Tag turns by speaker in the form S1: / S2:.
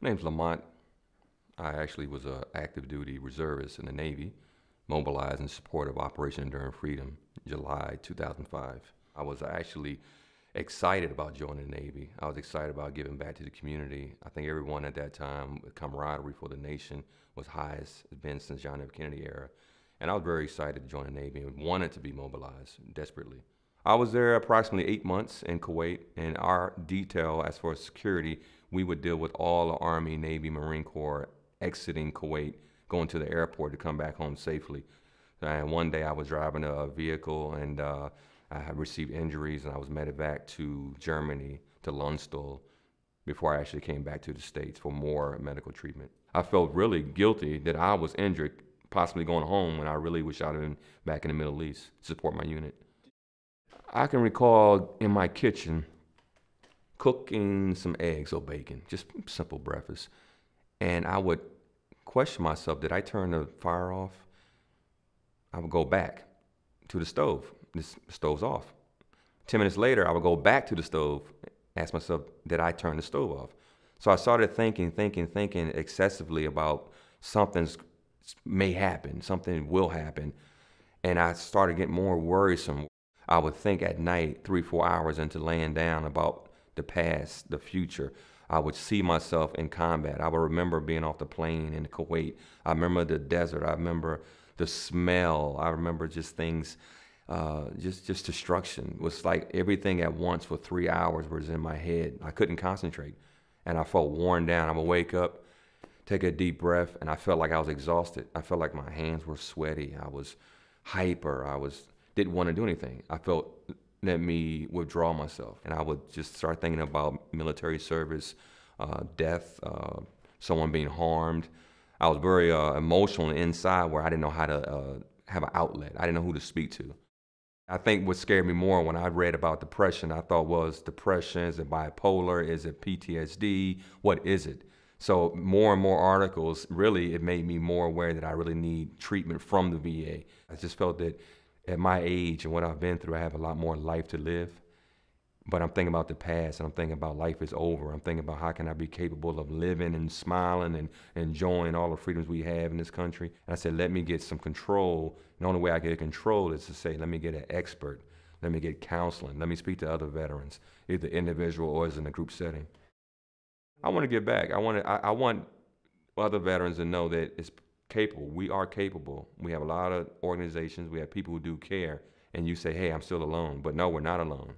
S1: My name's LaMont. I actually was an active duty reservist in the Navy, mobilized in support of Operation Enduring Freedom, July 2005. I was actually excited about joining the Navy. I was excited about giving back to the community. I think everyone at that time, the camaraderie for the nation was highest it's been since John F. Kennedy era. And I was very excited to join the Navy and wanted to be mobilized desperately. I was there approximately 8 months in Kuwait, and our detail, as far as security, we would deal with all the Army, Navy, Marine Corps exiting Kuwait, going to the airport to come back home safely. And one day I was driving a vehicle and I had received injuries and I was medevac to Germany, to Lunstall, before I actually came back to the States for more medical treatment. I felt really guilty that I was injured, possibly going home, when I really wish I'd been back in the Middle East to support my unit. I can recall in my kitchen cooking some eggs or bacon, just simple breakfast. And I would question myself, did I turn the fire off? I would go back to the stove. This stove's off. 10 minutes later, I would go back to the stove, ask myself, did I turn the stove off? So I started thinking excessively about something may happen, something will happen. And I started getting more worrisome. I would think at night, 3-4 hours into laying down, about the past, the future. I would see myself in combat. I would remember being off the plane in Kuwait. I remember the desert. I remember the smell. I remember just things, just destruction. It was like everything at once for 3 hours was in my head. I couldn't concentrate. And I felt worn down. I would wake up, take a deep breath, and I felt like I was exhausted. I felt like my hands were sweaty. I was hyper. Didn't want to do anything. I felt, let me withdraw myself. And I would just start thinking about military service, death, someone being harmed. I was very emotional inside, where I didn't know how to have an outlet. I didn't know who to speak to. I think what scared me more when I read about depression, I thought, was depression, is it bipolar, is it PTSD, what is it? So more and more articles, really, it made me more aware that I really need treatment from the VA. I just felt that at my age and what I've been through, I have a lot more life to live. But I'm thinking about the past, and I'm thinking about life is over. I'm thinking about how can I be capable of living and smiling and enjoying all the freedoms we have in this country. And I said, let me get some control. And the only way I get control is to say, let me get an expert. Let me get counseling. Let me speak to other veterans, either individual or as in a group setting. I want to give back. I want other veterans to know that it's capable. We are capable. We have a lot of organizations. We have people who do care. And you say, hey, I'm still alone. But no, we're not alone.